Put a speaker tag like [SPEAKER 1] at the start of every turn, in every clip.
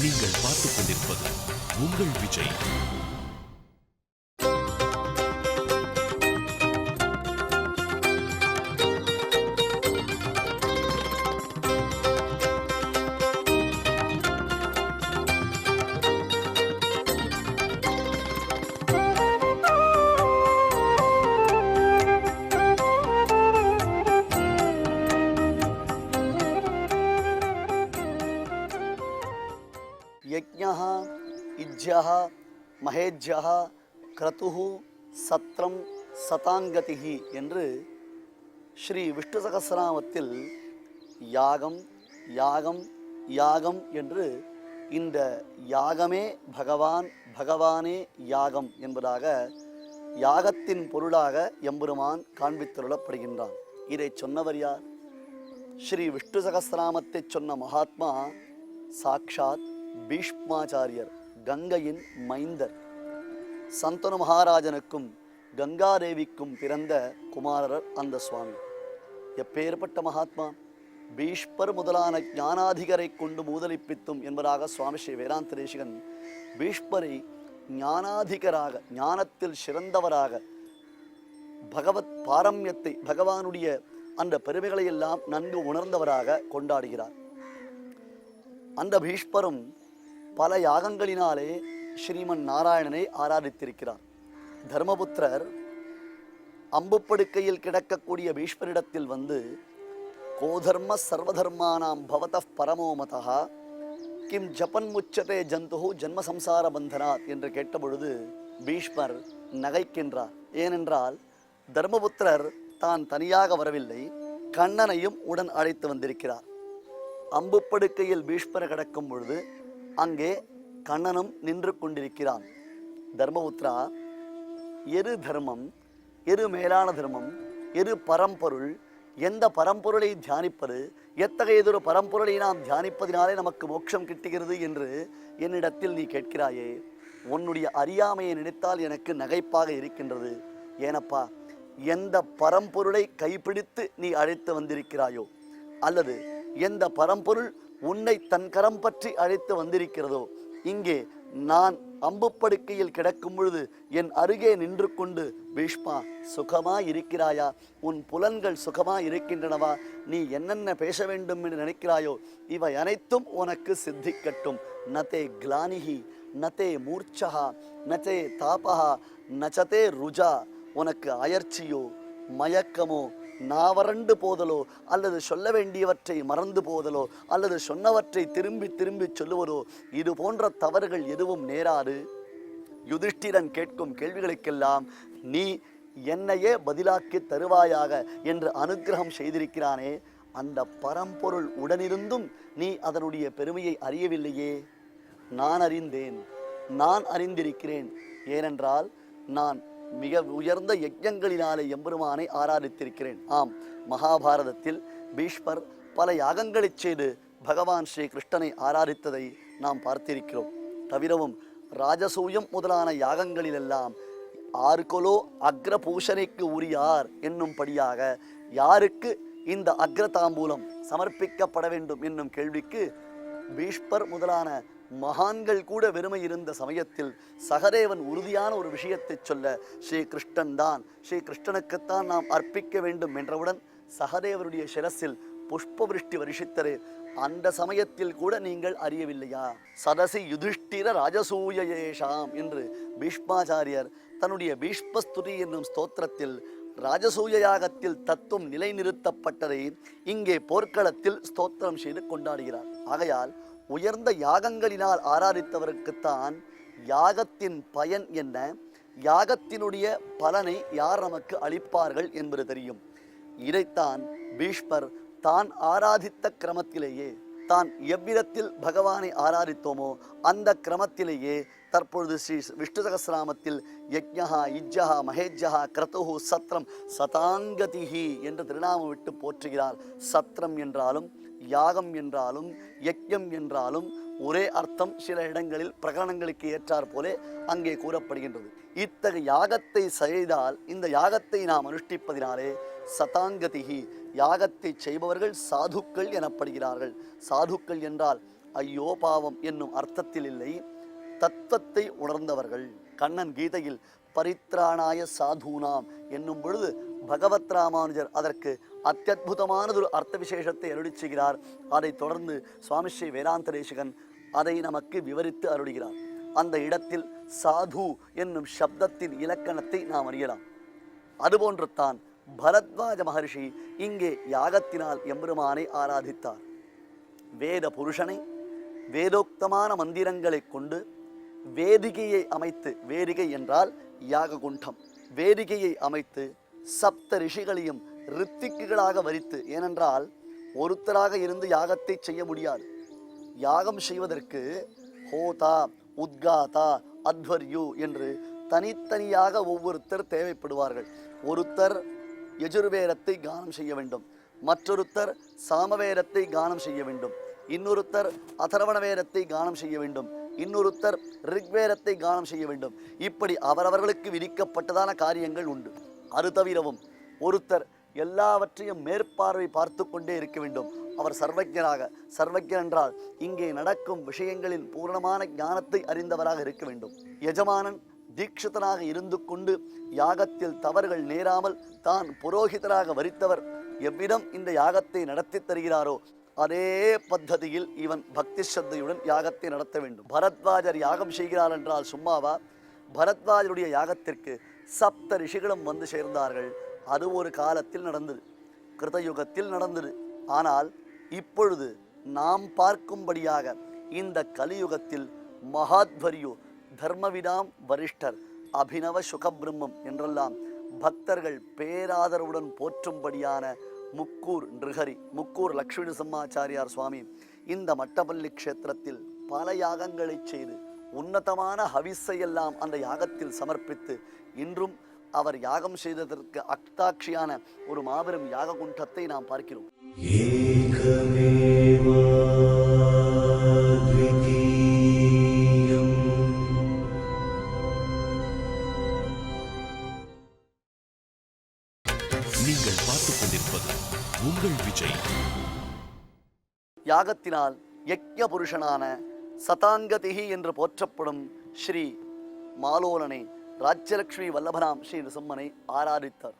[SPEAKER 1] நீங்கள் பார்த்துக் கொண்டிருப்பது உங்கள் விஜய்.
[SPEAKER 2] யஜ்ஞः இஜ்ஜः மஹேஜ்யः க்ரதுஹு சத்ரம் சதாங்கதிஹி என்று ஸ்ரீ விஷ்ணு சகஸ்ரநாமத்தில் யாகம் யாகம் யாகம் என்று இந்த யாகமே பகவான், பகவானே யாகம் என்பதாக யாகத்தின் பொருளாக எம்பெருமான் காண்பித்தருளப்படுகின்றான். இதை சொன்னவர் யார்? ஸ்ரீ விஷ்ணு சகஸ்ரநாமத்தை சொன்ன மகாத்மா சாக்ஷாத் பீஷ்மாச்சாரியர், கங்கையின் மைந்தர். சந்தனு மகாராஜனுக்கும் கங்காதேவிக்கும் பிறந்த குமாரர் அந்த சுவாமி. எப்பேற்பட்ட மகாத்மா! பீஷ்மர் முதலான ஞானாதிகரை கொண்டு மூதலிப்பித்தும் என்பதாக சுவாமி ஸ்ரீ வேதாந்த தேசிகன் பீஷ்மரை ஞானாதிகராக, ஞானத்தில் சிறந்தவராக, பகவத் பாரம்யத்தை, பகவானுடைய அந்த பெருமைகளை எல்லாம் நன்கு உணர்ந்தவராக கொண்டாடுகிறார். அந்த பீஷ்மரும் பல யாகங்களினாலே ஸ்ரீமன் நாராயணனை ஆராதித்திருக்கிறார். தர்மபுத்திரர் அம்புப்படுக்கையில் கிடக்கக்கூடிய பீஷ்மரிடத்தில் வந்து கோதர்ம சர்வதர்மானாம் பவத பரமோமதா கிம் ஜபன் முச்சதே ஜந்து ஜன்ம சம்சார பந்தனாத் என்று கேட்டபொழுது பீஷ்மர் நகைக்கின்றார். ஏனென்றால் தர்மபுத்திரர் தான் தனியாக வரவில்லை, கண்ணனையும் உடன் அழைத்து வந்திருக்கிறார். அம்புப்படுக்கையில் பீஷ்மர் கிடக்கும் பொழுது அங்கே கண்ணனும் நின்று கொண்டிருக்கிறான். தர்மபுத்திரா, எரு தர்மம், எரு மேலான தர்மம், எரு பரம்பொருள், எந்த பரம்பொருளை தியானிப்பது, எத்தகையதொரு பரம்பொருளை நாம் தியானிப்பதினாலே நமக்கு மோட்சம் கிட்டுகிறது என்று என்னிடத்தில் நீ கேட்கிறாயே, உன்னுடைய அறியாமையை நினைத்தால் எனக்கு நகைப்பாக இருக்கின்றது. ஏனப்பா, எந்த பரம்பொருளை கைப்பிடித்து நீ அழைத்து வந்திருக்கிறாயோ, அல்லது எந்த பரம்பொருள் உன்னை தன் கரம் பற்றி அழைத்து வந்திருக்கிறதோ, இங்கே நான் அம்புப்படுக்கையில் கிடக்கும் பொழுது என் அருகே நின்று கொண்டு பீஷ்மா சுகமா இருக்கிறாயா, உன் புலன்கள் சுகமா இருக்கின்றனவா, நீ என்னென்ன பேச வேண்டும் என்று நினைக்கிறாயோ இவை அனைத்தும் உனக்கு சித்திக்கட்டும். நதே கிளானிஹி நதே மூர்ச்சா நதே தாபஹா நச்சதே ருஜா. உனக்கு அயற்சியோ மயக்கமோ நாவறண்டு போதலோ, அல்லது சொல்ல வேண்டியவற்றை மறந்து போதலோ, அல்லது சொன்னவற்றை திரும்பி திரும்பி சொல்லுவதோ, இது போன்ற தவறுகள் எதுவும் நேராது. யுதிஷ்டிரன் கேட்கும் கேள்விகளுக்கெல்லாம் நீ என்னையே பதிலாக்கி தருவாயாக என்று அனுக்கிரகம் செய்திருக்கிறானே, அந்த பரம்பொருள் உடனிருந்தும் நீ அதனுடைய பெருமையை அறியவில்லையே. நான் அறிந்தேன், நான் அறிந்திருக்கிறேன். ஏனென்றால் நான் மிக உயர்ந்த யஜ்ஞங்களினாலே எம்பெருமானை ஆராதித்திருக்கிறேன். ஆம், மகாபாரதத்தில் பீஷ்மர் பல யாகங்களை செய்து பகவான் ஸ்ரீ கிருஷ்ணனை ஆராதித்ததை நாம் பார்த்திருக்கிறோம். தவிரவும் ராஜசூயம் முதலான யாகங்களிலெல்லாம் ஆர்கொலோ அக்ரபூஷணைக்கு உரியார் என்னும்படியாக யாருக்கு இந்த அக்ரதாம்பூலம் சமர்ப்பிக்கப்பட வேண்டும் என்னும் கேள்விக்கு பீஷ்மர் முதலான மகான்கள் கூட வெறுமை இருந்த சமயத்தில் சகதேவன் உறுதியான ஒரு விஷயத்தை சொல்ல, ஸ்ரீ கிருஷ்ணன் தான், ஸ்ரீ கிருஷ்ணனுக்குத்தான் நாம் அர்ப்பிக்க வேண்டும் என்றவுடன் சகதேவருடைய சிரசில் புஷ்பவிருஷ்டி வருஷித்தரே. அந்த சமயத்தில் கூட நீங்கள் அறியவில்லையா? சதசி யுதிஷ்டிர ராஜசூயேஷாம் என்று பீஷ்மாச்சாரியர் தன்னுடைய பீஷ்மஸ்துதி என்னும் ஸ்தோத்திரத்தில் ராஜசூய யாகத்தில் தத்துவம் நிலைநிறுத்தப்பட்டதை இங்கே போர்க்களத்தில் ஸ்தோத்திரம் செய்து கொண்டாடுகிறார். ஆகையால் உயர்ந்த யாகங்களினால் ஆராதித்தவருக்குத்தான் யாகத்தின் பயன் என்ன, யாகத்தினுடைய பலனை யார் நமக்கு அளிப்பார்கள் என்பது தெரியும். இதைத்தான் பீஷ்மர் தான் ஆராதித்த கிரமத்திலேயே, தான் எவ்விதத்தில் பகவானை ஆராதித்தோமோ அந்த கிரமத்திலேயே தற்பொழுது ஸ்ரீ விஷ்ணு சகஸ்ரநாமத்தில் யஜ்ஞா இஜ்ஜா மஹேஜ்யா க்ரதுஹு சத்ரம் சதாங்கதிஹி என்று திருநாமம் விட்டு போற்றுகிறார். சத்ரம் என்றாலும் யாகம் என்றாலும் யஜ்ஞம் என்றாலும் ஒரே அர்த்தம். சில இடங்களில் பிரகரணங்களுக்கு ஏற்றார் போலே அங்கே கூறப்படுகின்றது. இத்தகைய யாகத்தை செய்தால், இந்த யாகத்தை நாம் அனுஷ்டிப்பதினாலே சதாங்கதிகி, யாகத்தை செய்பவர்கள் சாதுக்கள் எனப்படுகிறார்கள். சாதுக்கள் என்றால் ஐயோ பாவம் என்னும் அர்த்தத்தில் இல்லை, தத்துவத்தை உணர்ந்தவர்கள். கண்ணன் கீதையில் பரித்ராணாய சாதூனாம் என்னும் பொழுது பகவத் ராமானுஜர் அதற்கு அத்தியுதமானதொரு அர்த்த விசேஷத்தை அருளிச் செய்கிறார். அதைத் தொடர்ந்து சுவாமி ஸ்ரீ வேதாந்த தேசிகன் அதை நமக்கு விவரித்து அருளுகிறார். அந்த இடத்தில் சாது என்னும் சப்தத்தின் இலக்கணத்தை நாம் அறியலாம். அதுபோன்று தான் பரத்வாஜ மகர்ஷி இங்கே யாகத்தினால் எம்பெருமானை ஆராதித்தார். வேத புருஷனை வேதோக்தமான மந்திரங்களை கொண்டு வேதிகையை அமைத்து, வேதிகை என்றால் யாககுண்டம், வேதிகையை அமைத்து சப்த ரிஷிகளையும் ரித்திக்குகளாக வரித்து, ஏனென்றால் ஒருத்தராக இருந்து யாகத்தை செய்ய முடியாது. யாகம் செய்வதற்கு ஹோதா, உத்காதா, அத்வர்யு என்று தனித்தனியாக ஒவ்வொருத்தர் தேவைப்படுவார்கள். ஒருத்தர் யஜுர்வேதத்தை கானம் செய்ய வேண்டும், மற்றொருத்தர் சாமவேதத்தை கானம் செய்ய வேண்டும், இன்னொருத்தர் அதர்வண வேதத்தை கானம் செய்ய வேண்டும், இன்னொருத்தர் ரிக்வேதத்தை கானம் செய்ய வேண்டும். இப்படி அவரவர்களுக்கு விதிக்கப்பட்டதான காரியங்கள் உண்டு. அது தவிரவும் ஒருத்தர் எல்லாவற்றையும் மேற்பார்வை பார்த்து கொண்டே இருக்க வேண்டும். அவர் சர்வஜராக, சர்வஜன் என்றால் இங்கே நடக்கும் விஷயங்களின் பூர்ணமான ஞானத்தை அறிந்தவராக இருக்க வேண்டும். எஜமானன் தீட்சிதனாக இருந்து கொண்டு யாகத்தில் தவறுகள் நேராமல் தான் புரோகிதராக வரித்தவர் எவ்விதம் இந்த யாகத்தை நடத்தி தருகிறாரோ அதே பத்ததியில் இவன் பக்தி ஸ்ரத்தையுடன் யாகத்தை நடத்த வேண்டும். பரத்வாஜர் யாகம் செய்கிறார் என்றால் சும்மாவா? பரத்வாஜருடைய யாகத்திற்கு சப்த ரிஷிகளும் வந்து சேர்ந்தார்கள். அது ஒரு காலத்தில் நடந்தது, கிருதயுகத்தில் நடந்தது. ஆனால் இப்பொழுது நாம் பார்க்கும்படியாக இந்த கலியுகத்தில் மகாத்வரியோ, தர்மவிதாம் வரிஷ்டர், அபினவ சுகபிரம்மம் என்றெல்லாம் பக்தர்கள் பேராதரவுடன் போற்றும்படியான முக்கூர் நிருஹரி, முக்கூர் லக்ஷ்மி சிம்மாச்சாரியார் சுவாமி இந்த மட்டப்பள்ளி க்ஷேத்திரத்தில் பல யாகங்களை செய்து உன்னதமான ஹவிஸையெல்லாம் அந்த யாகத்தில் சமர்ப்பித்து இன்றும் அவர் யாகம் செய்ததற்கு அக்தாட்சியான ஒரு மாபெரும் யாக குண்டத்தை நாம் பார்க்கிறோம்.
[SPEAKER 1] நீங்கள் பார்த்துக் கொண்டிருப்பது உங்கள் விஜய்.
[SPEAKER 2] யாகத்தினால் யக்ஞ புருஷனான சதாங்கதிகி என்று போற்றப்படும் ஸ்ரீ மாலோலனை, ராஜ்யலட்சுமி வல்லபனாம் ஸ்ரீ நிருசிம்மனை ஆராதித்தார்.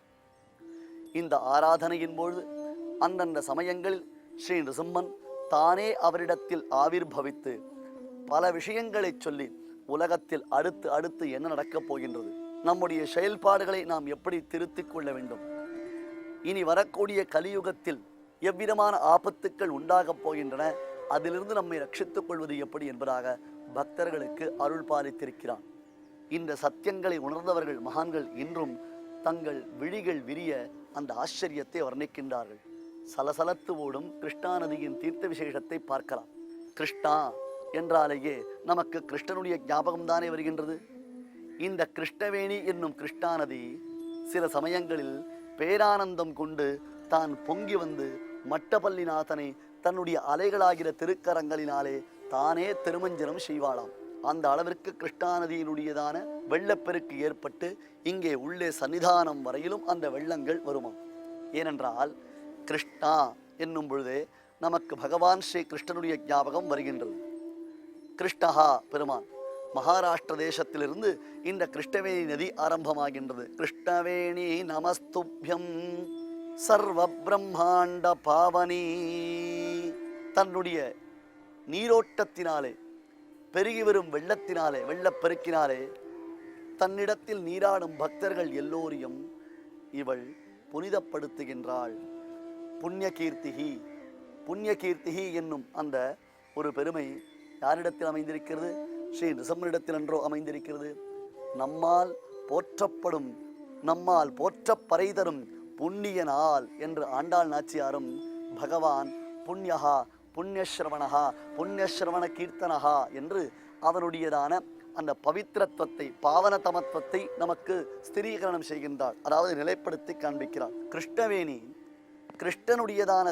[SPEAKER 2] இந்த ஆராதனையின் பொழுது அந்தந்த சமயங்களில் ஸ்ரீ நிருசிம்மன் தானே அவரிடத்தில் ஆவிர்பவித்து பல விஷயங்களை சொல்லி உலகத்தில் அடுத்து அடுத்து என்ன நடக்கப் போகின்றது, நம்முடைய செயல்பாடுகளை நாம் எப்படி திருத்திக் கொள்ள வேண்டும், இனி வரக்கூடிய கலியுகத்தில் எவ்விதமான ஆபத்துக்கள் உண்டாகப் போகின்றன, அதிலிருந்து நம்மை ரட்சித்துக் கொள்வது எப்படி என்பதாக பக்தர்களுக்கு அருள் பாலித்திருக்கிறான். இந்த சத்தியங்களை உணர்ந்தவர்கள் மகான்கள் இன்றும் தங்கள் விழிகள் விரிய அந்த ஆச்சரியத்தை வர்ணிக்கின்றார்கள். சலசலத்து ஓடும் கிருஷ்ணா நதியின் தீர்த்த விசேஷத்தை பார்க்கலாம். கிருஷ்ணா என்றாலேயே நமக்கு கிருஷ்ணனுடைய ஞாபகம்தானே வருகின்றது. இந்த கிருஷ்ணவேணி என்னும் கிருஷ்ணா நதி சில சமயங்களில் பேரானந்தம் கொண்டு தான் பொங்கி வந்து மட்டப்பள்ளிநாதனை தன்னுடைய அலைகளாகிற திருக்கரங்களினாலே தானே திருமஞ்சனம் செய்வாளாம். அந்த அளவிற்கு கிருஷ்ணா நதியினுடையதான வெள்ளப்பெருக்கு ஏற்பட்டு இங்கே உள்ளே சன்னிதானம் வரையிலும் அந்த வெள்ளங்கள் வருமாம். ஏனென்றால் கிருஷ்ணா என்னும் பொழுதே நமக்கு பகவான் ஸ்ரீ கிருஷ்ணனுடைய ஞாபகம் வருகின்றது. கிருஷ்ணஹா பெருமான், மகாராஷ்டிர தேசத்திலிருந்து இந்த கிருஷ்ணவேணி நதி ஆரம்பமாகின்றது. கிருஷ்ணவேணி நமஸ்துப்யம் சர்வ பிரம்மாண்ட பாவனி. தன்னுடைய நீரோட்டத்தினாலே, பெருகி வரும் வெள்ளத்தினாலே, வெள்ளப்பெருக்கினாலே தன்னிடத்தில் நீராடும் பக்தர்கள் எல்லோரையும் இவள் புனிதப்படுத்துகின்றாள். புண்ணியகீர்த்திகி, புண்ணியகீர்த்திகி என்னும் அந்த ஒரு பெருமை யாரிடத்தில் அமைந்திருக்கிறது? ஸ்ரீ நிருசிம்மனிடத்தில் என்றோ அமைந்திருக்கிறது. நம்மால் போற்றப்படும், நம்மால் போற்றப் பறை தரும் புண்ணிய நாள் என்று ஆண்டாள் நாச்சியாரும் பகவான் புண்ணியஹா புண்ணியஸ்ரவணஹா புண்ணியஸ்ரவண கீர்த்தனஹா என்று அவனுடையதான அந்த பவித்திரத்துவத்தை, பாவனதமத்துவத்தை நமக்கு ஸ்திரீகரணம் செய்கின்றார், அதாவது நிலைப்படுத்தி காண்பிக்கிறார். கிருஷ்ணவேணி கிருஷ்ணனுடையதான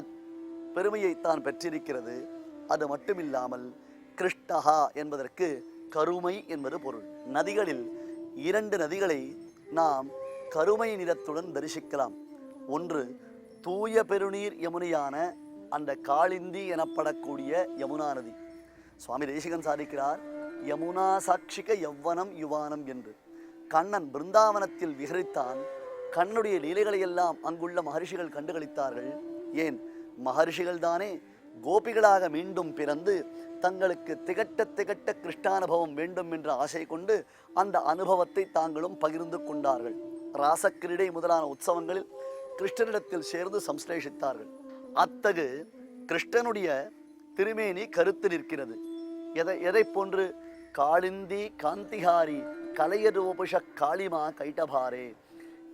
[SPEAKER 2] பெருமையை தான் பெற்றிருக்கிறது. அது மட்டுமில்லாமல் கிருஷ்ணஹா என்பதற்கு கருமை என்பது பொருள். நதிகளில் 2 நதிகளை நாம் கருமை நிறத்துடன் தரிசிக்கலாம். ஒன்று தூய பெருநீர் யமுனையான அந்த காளிந்தி எனப்படக்கூடிய யமுனா நதி. சுவாமி தேசிகன் சாதிக்கிறார், யமுனா சாட்சிக யவ்வனம் யுவானம் என்று. கண்ணன் பிருந்தாவனத்தில் விஹரித்தான். கண்ணுடைய லீலைகளை எல்லாம் அங்குள்ள மகர்ஷிகள் கண்டுகளித்தார்கள். ஏன், மகர்ஷிகள் தானே கோபிகளாக மீண்டும் பிறந்து தங்களுக்கு திகட்ட திகட்ட கிருஷ்ணானுபவம் வேண்டும் என்ற ஆசை கொண்டு அந்த அனுபவத்தை தாங்களும் பகிர்ந்து கொண்டார்கள். ராசக்கிரீடை முதலான உற்சவங்களில் கிருஷ்ணனிடத்தில் சேர்ந்து சம்ஸ்லேஷித்தார்கள். அத்தகு கிருஷ்ணனுடைய திருமேனி கருத்து நிற்கிறது. எதை போன்று? காளிந்தி காந்திஹாரி கலையரூபஷ காளிமா கைட்டபாரே,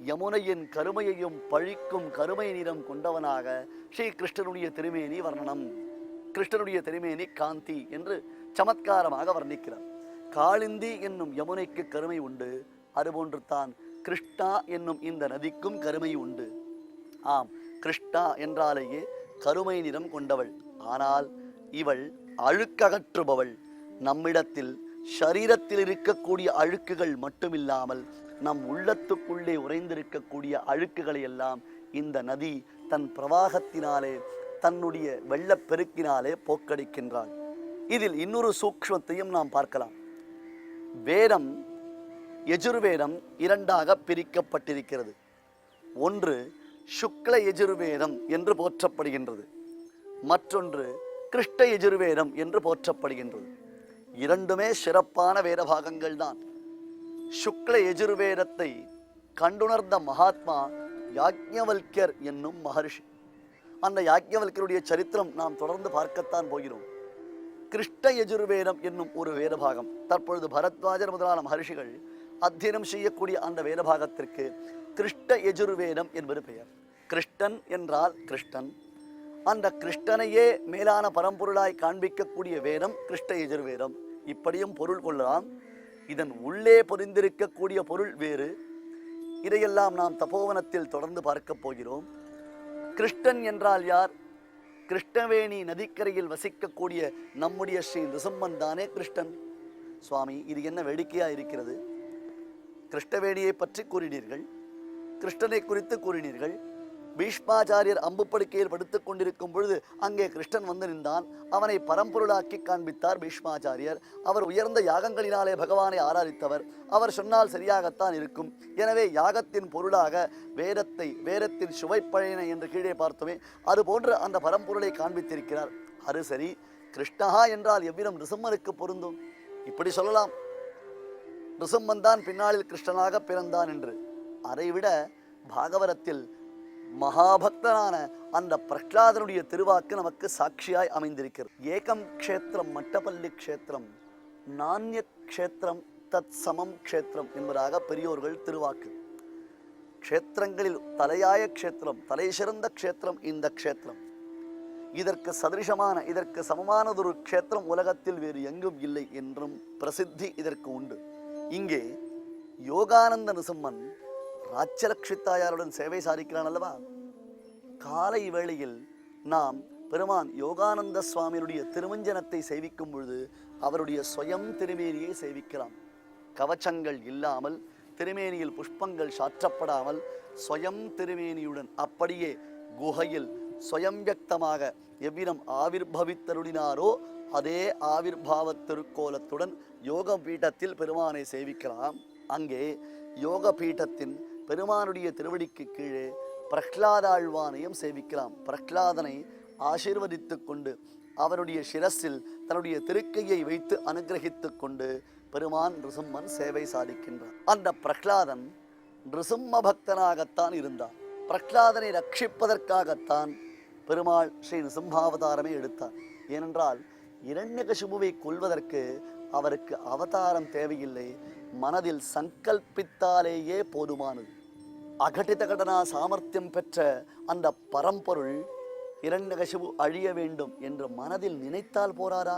[SPEAKER 2] யமுனையின் கருமையையும் பழிக்கும் கருமை நிறம் கொண்டவனாக ஸ்ரீ கிருஷ்ணனுடைய திருமேனி வர்ணனம். கிருஷ்ணனுடைய திருமேனி காந்தி என்று சமத்காரமாக வர்ணிக்கிறார். காளிந்தி என்னும் யமுனைக்கு கருமை உண்டு, அதுபோன்று தான் கிருஷ்ணா என்னும் இந்த நதிக்கும் கருமை உண்டு. ஆம், கிருஷ்ணா என்றாலேயே கருமை நிறம் கொண்டவள். ஆனால் இவள் அழுக்ககற்றுபவள். நம்மிடத்தில் ஷரீரத்தில் இருக்கக்கூடிய அழுக்குகள் மட்டுமில்லாமல் நம் உள்ளத்துக்குள்ளே உறைந்திருக்கக்கூடிய அழுக்குகளை எல்லாம் இந்த நதி தன் பிரவாகத்தினாலே தன்னுடைய வெள்ளப்பெருக்கினாலே போக்கடிக்கின்றாள். இதில் இன்னொரு சூக்ஷ்மத்தையும் நாம் பார்க்கலாம். வேதம், யஜுர்வேதம் இரண்டாக பிரிக்கப்பட்டிருக்கிறது. ஒன்று சுக்ல யஜுர்வேதம் என்று போற்றப்படுகின்றது, மற்றொன்று கிருஷ்ண யஜுர்வேதம் என்று போற்றப்படுகின்றது. இரண்டுமே சிறப்பான வேத பாகங்கள் தான். சுக்ல யஜுர்வேதத்தை கண்டுணர்ந்த மகாத்மா யாக்ஞவல்யர் என்னும் மகர்ஷி. அந்த யாக்ஞவல்யருடைய சரித்திரம் நாம் தொடர்ந்து பார்க்கத்தான் போகிறோம். கிருஷ்ண யஜுர்வேதம் என்னும் ஒரு வேதபாகம் தற்பொழுது பரத்வாஜர் முதலான மகர்ஷிகள் அத்தியனம் செய்யக்கூடிய அந்த வேதபாகத்திற்கு கிருஷ்ண யஜுர்வேதம் என்பது பெயர். கிருஷ்ணன் என்றால் கிருஷ்ணன். அந்த கிருஷ்ணனையே மேலான பரம்பொருளாய் காண்பிக்கக்கூடிய வேதம் கிருஷ்ண யஜுர்வேதம். இப்படியும் பொருள் கொள்ளலாம். இதன் உள்ளே பொதிந்திருக்கக்கூடிய பொருள் வேறு. இதையெல்லாம் நாம் தபோவனத்தில் தொடர்ந்து பார்க்க போகிறோம். கிருஷ்ணன் என்றால் யார்? கிருஷ்ணவேணி நதிக்கரையில் வசிக்கக்கூடிய நம்முடைய ஸ்ரீ நிருசிம்மன் தானே கிருஷ்ணன். சுவாமி, இது என்ன வேடிக்கையா இருக்கிறது? கிருஷ்ணவேணியை பற்றி கூறினீர்கள், கிருஷ்ணனை குறித்து கூறினீர்கள். பீஷ்மாச்சாரியர் அம்பு படுக்கையில் படுத்துக் கொண்டிருக்கும் பொழுது அங்கே கிருஷ்ணன் வந்து நின்றான். அவனை பரம்பொருளாக்கி காண்பித்தார் பீஷ்மாச்சாரியர். அவர் உயர்ந்த யாகங்களினாலே பகவானை ஆராதித்தவர். அவர் சொன்னால் சரியாகத்தான் இருக்கும். எனவே யாகத்தின் பொருளாக வேதத்தின் சுவைப்பழையன என்று கீழே பார்த்தோமே, அதுபோன்று அந்த பரம்பொருளை காண்பித்திருக்கிறார். அது சரி, கிருஷ்ணஹா என்றால் எவ்விதம் நிருசிம்மனுக்கு பொருந்தும்? இப்படி சொல்லலாம், நிருசிம்மன் தான் பின்னாளில் கிருஷ்ணனாக பிறந்தான் என்று. அதைவிட பாகவதத்தில் மகாபக்தனான அந்த பிரகலாதனுடைய திருவாக்கு நமக்கு சாட்சியாய் அமைந்திருக்கிறது. ஏகம் க்ஷேத்திரம் மட்டப்பள்ளி க்ஷேத்திரம், நானிய க்ஷேத்திரம் தத் சமம் க்ஷேத்திரம் என்பதாக பெரியோர்கள் திருவாக்கு. க்ஷேத்திரங்களில் தலையாய க்ஷேத்திரம், தலை சிறந்த க்ஷேத்திரம் இந்த க்ஷேத்திரம். இதற்கு சதிருஷமான, இதற்கு சமமானதொரு க்ஷேத்திரம் உலகத்தில் வேறு எங்கும் இல்லை என்றும் பிரசித்தி இதற்கு உண்டு. இங்கே யோகானந்த நிருசிம்மன் ராஜ்யலக்ஷித்தாயாருடன் சேவை சாதிக்கிறான் அல்லவா? காலை வேளையில் நாம் பெருமான் யோகானந்த சுவாமியுடைய திருமஞ்சனத்தை சேவிக்கும் பொழுது அவருடைய சுயம் திருமேனியை சேவிக்கலாம். கவச்சங்கள் இல்லாமல், திருமேனியில் புஷ்பங்கள் சாற்றப்படாமல், சுயம் திருமேனியுடன் அப்படியே குகையில் சுயம் வியக்தமாக எவ்விதம் ஆவிர்பவித்தருளினாரோ அதே ஆவிர்பாவ திருக்கோலத்துடன் யோக பீட்டத்தில் பெருமானை சேவிக்கலாம். அங்கே யோக பீட்டத்தின் பெருமானுடைய திருவடிக்கு கீழே பிரகலாதாழ்வானையும் சேவிக்கலாம். பிரகலாதனை ஆசீர்வதித்து கொண்டு அவருடைய சிரசில் தன்னுடைய திருக்கையை வைத்து அனுகிரகித்து கொண்டு பெருமான் நிருசிம்மன் சேவை சாதிக்கின்றார். அந்த பிரகலாதன் நிருசிம்ம பக்தனாகத்தான் இருந்தார். பிரகலாதனை ரட்சிப்பதற்காகத்தான் பெருமாள் ஸ்ரீ நிருசிம்மாவதாரமே எடுத்தார். ஏனென்றால் இரண்யகசிபுவை கொல்வதற்கு அவருக்கு அவதாரம் தேவையில்லை, மனதில் சங்கல்பித்தாலேயே போதுமானது. அகட்டித கடனா சாமர்த்தியம் பெற்ற அந்த பரம்பொருள் இரண்யகசிபு அழிய வேண்டும் என்று மனதில் நினைத்தால் போராரா?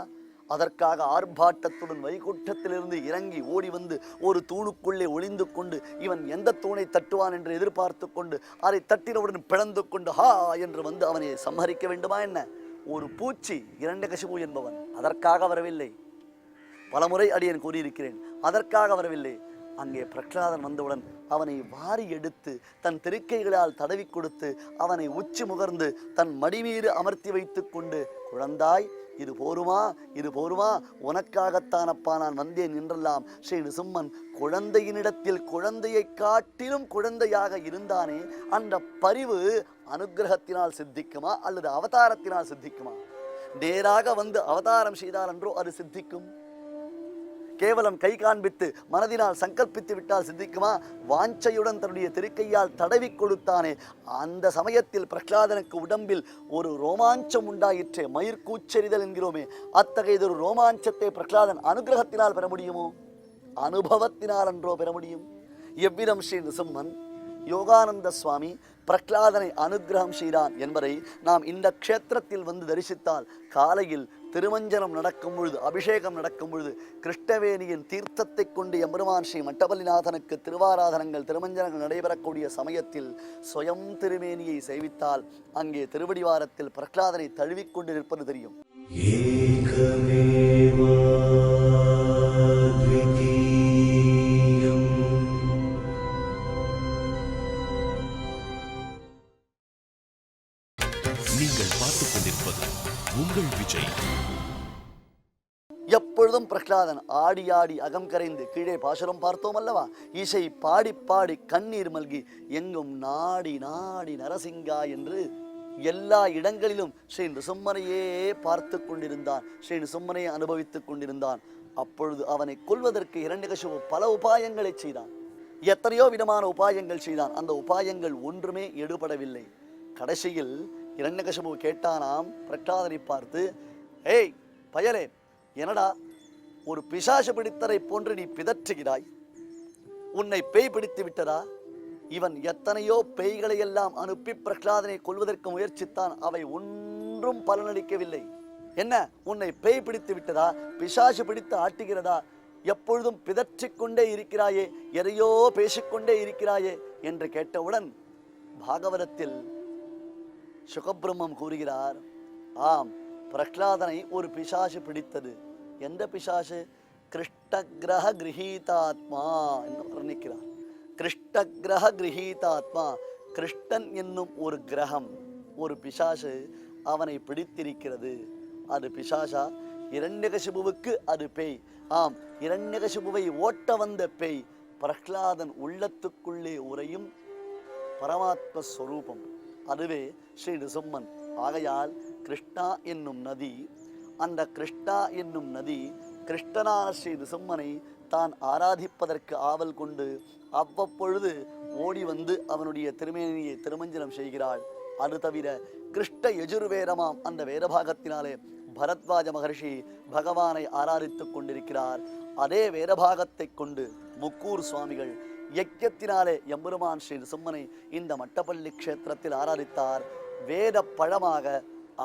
[SPEAKER 2] அதற்காக ஆர்ப்பாட்டத்துடன் வைகுண்டத்திலிருந்து இறங்கி ஓடி வந்து ஒரு தூணுக்குள்ளே ஒளிந்து கொண்டு இவன் எந்த தூணை தட்டுவான் என்று எதிர்பார்த்து கொண்டு அதை தட்டினவுடன் பிளந்து கொண்டு ஹா என்று வந்து அவனை சம்ஹரிக்க வேண்டுமா என்ன? ஒரு பூச்சி இரண்யகசிபு என்பவன் அதற்காக வரவில்லை. பலமுறை அடியேன் கூறியிருக்கிறேன், அதற்காக வரவில்லை. அங்கே பிரகலாதன் வந்தவுடன் அவனை வாரி எடுத்து தன் திருக்கைகளால் தடவி கொடுத்து அவனை உச்சி முகர்ந்து தன் மடி மீது அமர்த்தி வைத்து கொண்டு, குழந்தாய், இது போருமா, இது போருமா, உனக்காகத்தானப்பா நான் வந்தேன் என்றெல்லாம் ஸ்ரீ நிருசிம்மன் குழந்தையினிடத்தில் குழந்தையை காட்டிலும் குழந்தையாக இருந்தானே, அந்த பரிவு அனுக்கிரகத்தினால் சித்திக்குமா அல்லது அவதாரத்தினால் சித்திக்குமா? நேராக வந்து அவதாரம் செய்தால் என்றோ அது சித்திக்கும்? கேவலம் கை காண்பித்து மனதினால் சங்கல்பித்து விட்டால் சித்திக்குமா? வாஞ்சையுடன் தன்னுடைய திருக்கையால் தடவி கொடுத்தானே, அந்த சமயத்தில் பிரகலாதனுக்கு உடம்பில் ஒரு ரோமாஞ்சம் உண்டாயிற்றே, மயிர்கூச்செறிதல் என்கிறோமே, அத்தகையதொரு ரோமாஞ்சத்தை பிரகலாதன் அனுகிரகத்தினால் பெற முடியுமோ? அனுபவத்தினால் என்றோ பெற முடியும்? எவ்விதம் ஸ்ரீ நிருசிம்மன் யோகானந்த சுவாமி பிரகலாதனை அனுகிரகம் செய்தான் என்பதை நாம் இந்த க்ஷேத்திரத்தில் வந்து தரிசித்தால், காலையில் திருமஞ்சனம் நடக்கும் பொழுது, அபிஷேகம் நடக்கும் பொழுது, கிருஷ்ணவேணியின் தீர்த்தத்தை கொண்டு எம்பெருமான் ஸ்ரீ மட்டபள்ளிநாதனுக்கு திருவாராதனங்கள் திருமஞ்சனங்கள் நடைபெறக்கூடிய சமயத்தில் ஸ்வயம் திருமேனியை சேவித்தால் அங்கே திருவடிவாரத்தில் பிரகலாதனை தழுவிக்கொண்டு நிற்பது தெரியும்.
[SPEAKER 1] நீங்கள் பார்த்துக் கொண்டிருப்பது உங்கள் விஜய்.
[SPEAKER 2] எப்பொழுதும் பிரகலாதன் ஆடி ஆடி அகம் கரைந்து, கீழே பாசுரம் பார்த்தோம் அல்லவா, இசை பாடி பாடி கண்ணீர் மல்கி எங்கும் நாடி நாடி நரசிங்கா என்று எல்லா இடங்களிலும் ஸ்ரீ நிருசிம்மனையே பார்த்து கொண்டிருந்தான், ஸ்ரீ நிருசிம்மனையே அனுபவித்துக் கொண்டிருந்தான். அப்பொழுது அவனை கொல்வதற்கு இரண்யகசிபு பல உபாயங்களை செய்தான், எத்தனையோ விதமான உபாயங்கள் செய்தான். அந்த உபாயங்கள் ஒன்றுமே எடுபடவில்லை. கடைசியில் இரண்யகசிபு கேட்டானாம் பிரகலாதனை பார்த்து, ஏய் பயலே, என்னடா ஒரு பிசாசு பிடித்தரை போன்று நீ பிதற்றுகிறாய்? உன்னை பேய் பிடித்து விட்டதா? இவன் எத்தனையோ பேய்களை எல்லாம் அனுப்பி பிரகலாதனை கொல்வதற்கு முயற்சித்தான், அவை ஒன்றும் பலனளிக்கவில்லை. என்ன, உன்னை பேய் பிடித்து விட்டதா? பிசாசு பிடித்து ஆட்டுகிறதா? எப்பொழுதும் பிதற்றிக் கொண்டே இருக்கிறாயே, எதையோ பேசிக்கொண்டே இருக்கிறாயே என்று கேட்டவுடன் பாகவதத்தில் சுகபிரம்மம் கூறுகிறார், ஆம், பிரகலாதனை ஒரு பிசாசு பிடித்தது. எந்த பிசாசு? கிருஷ்ணகிரக கிரகீதாத்மா என்று வர்ணிக்கிறார். கிருஷ்ணகிரக கிரகீதாத்மா, கிருஷ்ணன் என்னும் ஒரு கிரகம், ஒரு பிசாசு அவனை பிடித்திருக்கிறது. அது பிசாசா? இரண்யகசிபுவுக்கு அது பேய். ஆம், இரண்யகசிபுவை ஓட்ட வந்த பேய் பிரகலாதன் உள்ளத்துக்குள்ளே உறையும் பரமாத்ம ஸ்வரூபம், அதுவே ஸ்ரீ நிருசிம்மன். ஆகையால் கிருஷ்ணா என்னும் நதி, அந்த கிருஷ்ணா என்னும் நதி கிருஷ்ணனான ஸ்ரீ நிருசிம்மனை தான் ஆராதிப்பதற்கு ஆவல் கொண்டு அவ்வப்பொழுது ஓடி வந்து அவனுடைய திருமேனியை திருமஞ்சனம் செய்கிறாள். அது தவிர கிருஷ்ண யஜுர்வேதமாம் அந்த வேதபாகத்தினாலே பரத்வாஜ மகர்ஷி பகவானை ஆராதித்துக் கொண்டிருக்கிறார். அதே வேதபாகத்தை கொண்டு முக்கூர் சுவாமிகள் யஜ்ஞத்தினாலே எம்பெருமான் ஸ்ரீ நிருசிம்மனை இந்த மட்டப்பள்ளி க்ஷேத்திரத்தில் ஆராதித்தார். வேத பழமாக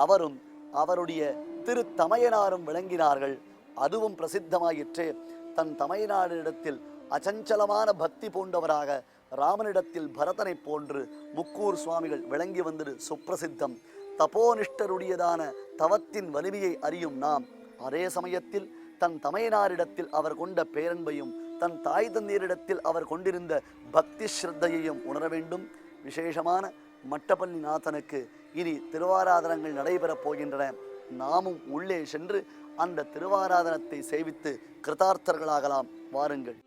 [SPEAKER 2] அவரும் அவருடைய திரு தமையனாரும் விளங்கினார்கள். அதுவும் பிரசித்தமாயிற்றே. தன் தமையனாரிடத்தில் அச்சஞ்சலமான பக்தி பூண்டவராக ராமனிடத்தில் பரதனை போன்று முக்கூர் சுவாமிகள் விளங்கி வந்தது சுப்பிரசித்தம். தபோனிஷ்டருடையதான தவத்தின் வலிமையை அறியும் நாம் அதே சமயத்தில் தன் தமையனாரிடத்தில் அவர் கொண்ட பேரன்பையும் தன் தாய் தந்தையரிடத்தில் அவர் கொண்டிருந்த பக்தி ஸ்ரத்தையையும் உணர வேண்டும். விசேஷமான மட்டப்பள்ளி நாதனுக்கு இனி திருவாராதனங்கள் நடைபெறப் போகின்றன. நாமும் உள்ளே சென்று அந்த திருவாராதனத்தை சேவித்து கிருதார்த்தர்களாகலாம். வாருங்கள்.